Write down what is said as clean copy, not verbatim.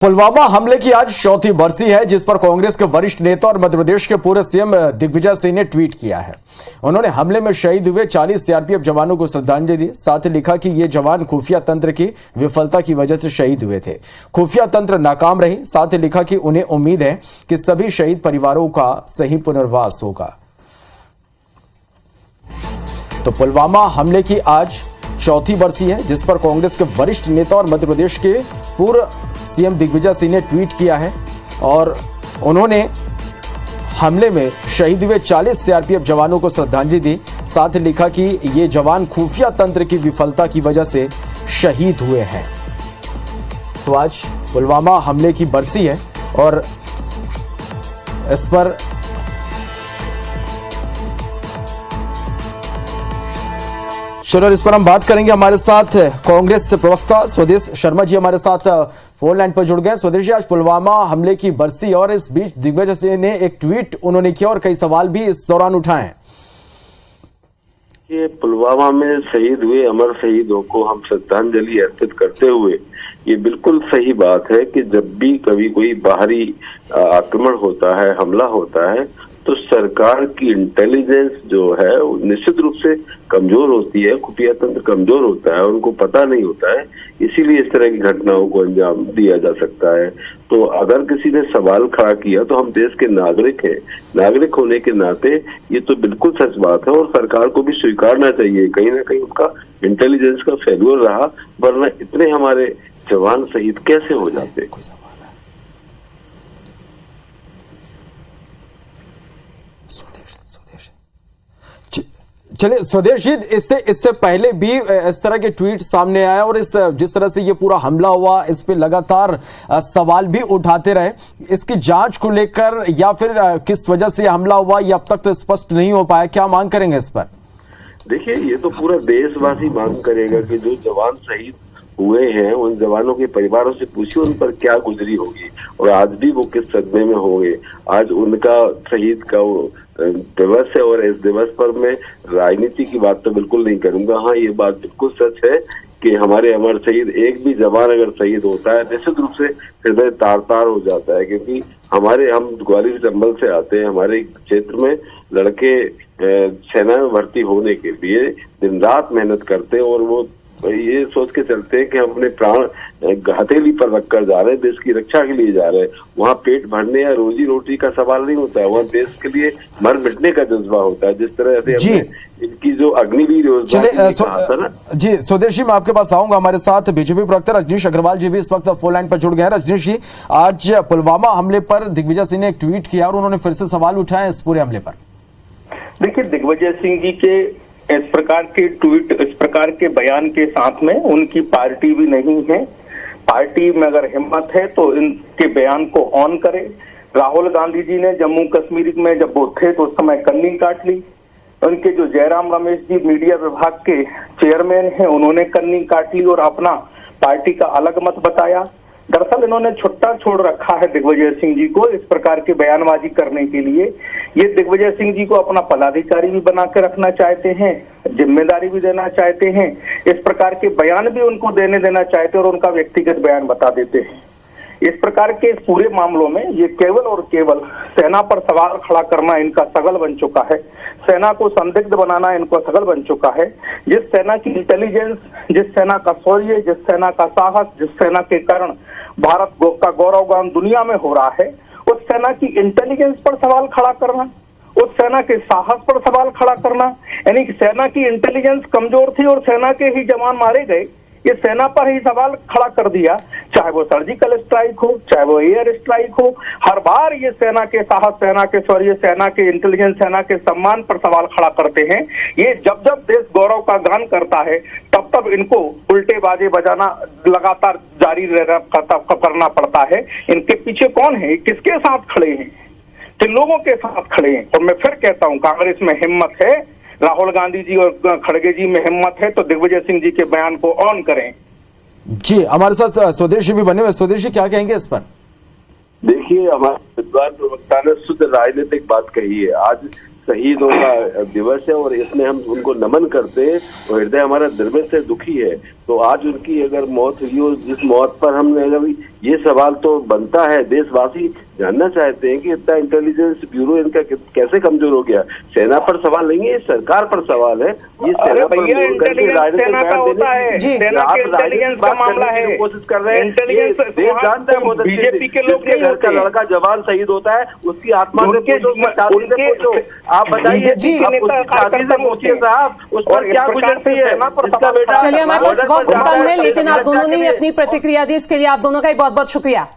पुलवामा हमले की आज चौथी बरसी है, जिस पर कांग्रेस के वरिष्ठ नेता और मध्य प्रदेश के पूर्व सीएम दिग्विजय सिंह ने ट्वीट किया है। उन्होंने हमले में शहीद हुए 40 सीआरपीएफ जवानों को श्रद्धांजलि दी। साथ ही लिखा कि ये जवान खुफिया तंत्र की विफलता की वजह से शहीद हुए थे। खुफिया तंत्र नाकाम रही। साथ ही लिखा कि उन्हें उम्मीद है कि सभी शहीद परिवारों का सही पुनर्वास होगा। तो पुलवामा हमले की आज चौथी बरसी है, जिस पर कांग्रेस के वरिष्ठ नेता और मध्य प्रदेश के पूर्व सीएम दिग्विजय सिंह ने ट्वीट किया है और उन्होंने हमले में शहीद हुए 40 सीआरपीएफ जवानों को श्रद्धांजलि दी। साथ ही लिखा कि ये जवान खुफिया तंत्र की विफलता की वजह से शहीद हुए हैं। तो आज पुलवामा हमले की बरसी है और इस पर हम बात करेंगे। हमारे साथ कांग्रेस प्रवक्ता स्वदेश शर्मा जी हमारे साथ फोन लाइन पर जुड़ गए। स्वदेश जी, आज पुलवामा हमले की बरसी और इस बीच दिग्विजय सिंह ने एक ट्वीट उन्होंने किया और कई सवाल भी इस दौरान उठाए। ये पुलवामा में शहीद हुए अमर शहीदों को हम श्रद्धांजलि अर्पित करते हुए ये बिल्कुल सही बात है कि जब भी कभी कोई बाहरी आक्रमण होता है, हमला होता है, तो सरकार की इंटेलिजेंस जो है वो निश्चित रूप से कमजोर होती है, खुफिया तंत्र कमजोर होता है, उनको पता नहीं होता है, इसीलिए इस तरह की घटनाओं को अंजाम दिया जा सकता है। तो अगर किसी ने सवाल खड़ा किया तो हम देश के नागरिक हैं, नागरिक होने के नाते ये तो बिल्कुल सच बात है और सरकार को भी स्वीकारना चाहिए कहीं ना कहीं उनका इंटेलिजेंस का फेल्योर रहा, वरना इतने हमारे जवान शहीद कैसे हो जाते। चलिए स्वदेश जी, इससे पहले भी इस तरह के ट्वीट सामने आया और जिस तरह से ये पूरा हमला हुआ इस पे लगातार सवाल भी उठाते रहे। इसकी जांच को लेकर या फिर किस वजह से हमला हुआ ये अब तक तो स्पष्ट नहीं हो पाया, क्या मांग करेंगे इस पर? देखिए, ये तो पूरा देशवासी मांग करेगा कि जो जवान शहीद हुए हैं उन जवानों के परिवारों से पूछिए उन पर क्या गुजरी होगी और आज भी वो किस सदमे में होंगे। आज उनका शहीद का दिवस है और इस दिवस पर मैं राजनीति की बात तो बिल्कुल नहीं करूंगा। हाँ, ये बात बिल्कुल सच है कि हमारे अमर शहीद, एक भी जवान अगर शहीद होता है निश्चित रूप से हृदय तार तार हो जाता है, क्योंकि हम ग्वालियर चंबल से आते हैं। हमारे क्षेत्र में लड़के सेना में भर्ती होने के लिए दिन रात मेहनत करते हैं और वो ये सोच के चलते हैं कि हम अपने प्राण हथेली पर रखकर जा रहे हैं, देश की रक्षा के लिए जा रहे हैं। वहाँ पेट भरने या रोजी रोटी का सवाल नहीं होता है, वहाँ देश के लिए मर मिटने का जज्बा होता है। जिस तरह से इनकी जो अग्निवीर योजना था ना। जी स्वदेश जी, मैं आपके पास आऊंगा। हमारे साथ बीजेपी प्रवक्ता रजनीश अग्रवाल जी भी इस वक्त फोन लाइन पर जुड़ गए हैं। रजनीश जी, आज पुलवामा हमले पर दिग्विजय सिंह ने एक ट्वीट किया और उन्होंने फिर से सवाल उठाए इस पूरे हमले पर। देखिए, दिग्विजय सिंह जी के इस प्रकार के ट्वीट, इस प्रकार के बयान के साथ में उनकी पार्टी भी नहीं है। पार्टी में अगर हिम्मत है तो इनके बयान को ऑन करे। राहुल गांधी जी ने जम्मू कश्मीर में जब वो थे तो उस समय कन्नी काट ली। उनके जो जयराम रमेश जी मीडिया विभाग के चेयरमैन हैं, उन्होंने कन्नी काट ली और अपना पार्टी का अलग मत बताया। दरअसल इन्होंने छुट्टा छोड़ रखा है दिग्विजय सिंह जी को इस प्रकार की बयानबाजी करने के लिए। ये दिग्विजय सिंह जी को अपना पदाधिकारी भी बना के रखना चाहते हैं, जिम्मेदारी भी देना चाहते हैं, इस प्रकार के बयान भी उनको देना चाहते हैं और उनका व्यक्तिगत बयान बता देते हैं। इस प्रकार के पूरे मामलों में ये केवल और केवल सेना पर सवाल खड़ा करना इनका सगल बन चुका है। सेना को संदिग्ध बनाना इनको सगल बन चुका है। जिस सेना की इंटेलिजेंस, जिस सेना का शौर्य, जिस सेना का साहस, जिस सेना के कारण भारत का गौरवगान दुनिया में हो रहा है, उस सेना की इंटेलिजेंस पर सवाल खड़ा करना, उस सेना के साहस पर सवाल खड़ा करना, यानी कि सेना की इंटेलिजेंस कमजोर थी और सेना के ही जवान मारे गए, ये सेना पर ही सवाल खड़ा कर दिया। चाहे वो सर्जिकल स्ट्राइक हो, चाहे वो एयर स्ट्राइक हो, हर बार ये सेना के साहस, सेना के शौर्य, सेना के इंटेलिजेंस, सेना के सम्मान पर सवाल खड़ा करते हैं। ये जब जब देश गौरव का गान करता है तब तब इनको उल्टे बाजे बजाना लगातार जारी करना पड़ता है। इनके पीछे कौन है, किसके साथ खड़े हैं, किन लोगों के साथ खड़े हैं? और मैं फिर कहता हूँ, कांग्रेस में हिम्मत है, राहुल गांधी जी और खड़गे जी में हिम्मत है तो दिग्विजय सिंह जी के बयान को ऑन करें। जी, हमारे साथ स्वदेश जी भी बने हुए। स्वदेश जी, क्या कहेंगे इस पर? देखिए, हमारे विद्वान प्रवक्ता ने शुद्ध राजनीतिक बात कही है। आज शहीदों का दिवस है और इसमें हम उनको नमन करते हैं और हृदय हमारा दिल से दुखी है। तो आज उनकी अगर मौत हुई हो, जिस मौत पर हमने अगर ये सवाल तो बनता है, देशवासी जानना चाहते हैं कि इतना इंटेलिजेंस ब्यूरो इनका कैसे कमजोर हो गया। सेना पर सवाल नहीं है, ये सरकार पर सवाल है। ये सेना पर सेना का होता है, सेना के इंटेलिजेंस का मामला है, कोशिश कर रहे हैं। इंटेलिजेंस देश जानता है बीजेपी के लोग नहीं घर का लड़का जवान शहीद होता है, उसकी आत्मा से पूछो, आप बताइए, पूछिए साहब, उस पर क्या गुजरती है उसका बेटा। चलिए, हमारे पास वक्त कम है, लेकिन आप दोनों ने अपनी प्रतिक्रिया दी, इसके लिए आप दोनों का ही बहुत बहुत शुक्रिया।